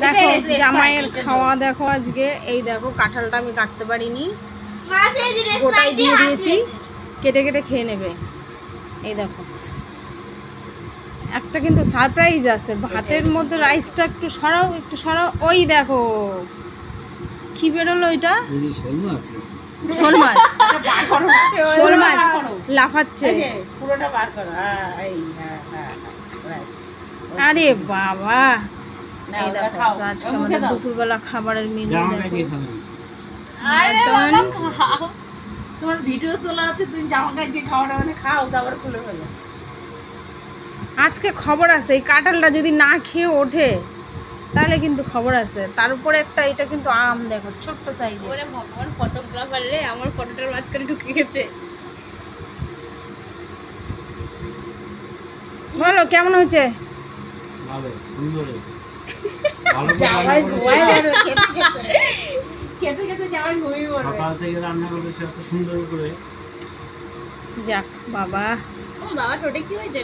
দেখো জামাইয়ের খাওয়া দেখো আজকে। এই দেখো কাঁঠালটা আমি কাটতে পারিনি, গোটাই দিয়ে দিয়েছি, কেটে কেটে খেয়ে নেবে। এই দেখো একটা কিন্তু সারপ্রাইজ আছে, ভাতের মধ্যে রাইসটা একটু সরাও, একটু সরাও। ওই দেখো কি বেরোলো, ওইটা শোল মাছ, শোল মাছ লাফাচ্ছে। আরে বাবা, এই দেখো আজকে আমাদের দুপুরবেলা খাবারের মেনু দেখো। তোমার ভিডিও তোলা আছে, তুমি জামা গায়ে দিয়ে খাওয়াটা মানে খাও, তারপর খুলে ফেলো। আজকে খবর আছে, এই কাঁঠালটা যদি না খেয়ে ওঠে তাহলে কিন্তু খবর আছে। তার উপরে একটা, এটা কিন্তু আম দেখো ছোট্ট সাইজে। ওরে ভগবান, ফটোগ্রাফার রে, আমার ফটোটার মাঝখানে ঢুকে গেছে। বলো কেমন হয়েছে? ভালো, সুন্দর। জামাই ঘুমায় আর খেতে খেতে জামাই ঘুমিয়ে পড়বে। সকাল থেকে রান্না করেছে এত সুন্দর করে। যাক বাবা, ও বাবা, টোটে কি হয়েছে?